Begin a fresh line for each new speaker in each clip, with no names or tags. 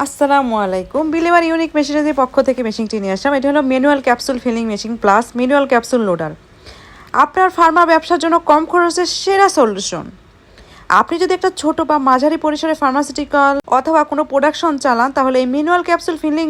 আসসালামু আলাইকুম। Believer unique মেশিনারির পক্ষ থেকে মেশিনটি নিয়ে আসলাম। এটি হলো manual capsule feeling machine plus manual capsule loader. আপনার ফার্মা ব্যবসার জন্য কম খরচের সেরা সলিউশন। আপনি যদি একটা ছোট বা মাঝারি পরিসরে ফার্মাসিউটিক্যাল অথবা কোনো প্রোডাকশন চালান, তাহলে এই manual capsule filling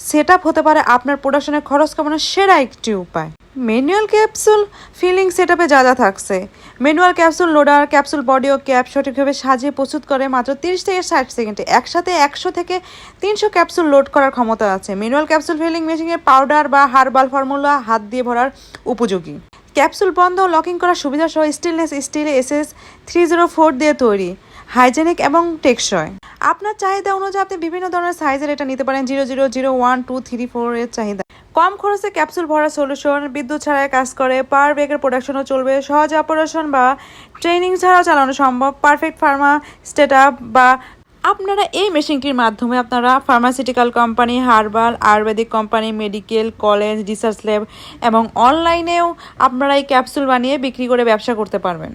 set up হতে পারে আপনার প্রোডাকশনের খরচ কমানোর সেরা একটি উপায়। ম্যানুয়াল ক্যাপসুল ফিলিং সেট আপে যা থাকছে: manual capsule loader capsule body ও ক্যাপ সঠিকভাবে সাজিয়ে প্রস্তুত করে মাত্র 30 থেকে 60 সেকেন্ডে একসাথে 100 থেকে 300 ক্যাপসুল লোড করার ক্ষমতা আছে। ম্যানুয়াল ক্যাপসুল ফিলিং মেশিনের পাউডার বা হার্বাল ফর্মুলা হাত দিয়ে ভরার উপযোগী। ক্যাপসুল বন্ধ ও লকিং করার সুবিধা সহ স্টেনলেস স্টিল SS304 দিয়ে তৈরি, হাইজেনিক এবং টেকসই। আপনার চাহিদা অনুযায়ী আপনি বিভিন্ন ধরনের সাইজের এটা নিতে পারেন। 00, 01, 2, 3, 4 এর চাহিদা। কম খরচে ক্যাপসুল ভরা সলিউশন, বিদ্যুৎ ছাড়াই কাজ করে, পাওয়ার ব্যাগের প্রোডাকশনও চলবে, সহজ অপারেশন বা ট্রেনিং ছাড়াও চালানো সম্ভব, পারফেক্ট ফার্মা সেট আপ। বা আপনারা এই মেশিনটির মাধ্যমে আপনারা pharmaceutical company, herbal, Ayurvedic company, medical, college, research lab এবং অনলাইনেও আপনারা এই ক্যাপসুল বানিয়ে বিক্রি করে ব্যবসা করতে পারবেন।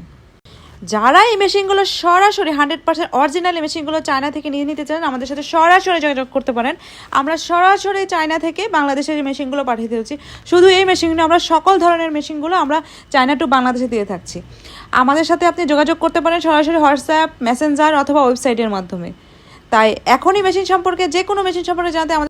যারা এই মেশিনগুলো সরাসরি 100% অরিজিনাল এই মেশিনগুলো চায়না থেকে নিয়ে নিতে চান, আমাদের সাথে সরাসরি যোগাযোগ করতে পারেন। আমরা সরাসরি চায়না থেকে বাংলাদেশের এই মেশিনগুলো পাঠিয়ে দিচ্ছি। শুধু এই মেশিনগুলো আমরা সকল ধরনের মেশিনগুলো আমরা চায়না টু বাংলাদেশে দিয়ে থাকছি। আমাদের সাথে আপনি যোগাযোগ করতে পারেন সরাসরি হোয়াটসঅ্যাপ, মেসেঞ্জার অথবা ওয়েবসাইটের মাধ্যমে। তাই এখনই মেশিন সম্পর্কে, যে কোনো মেশিন সম্পর্কে জানতে আমাদের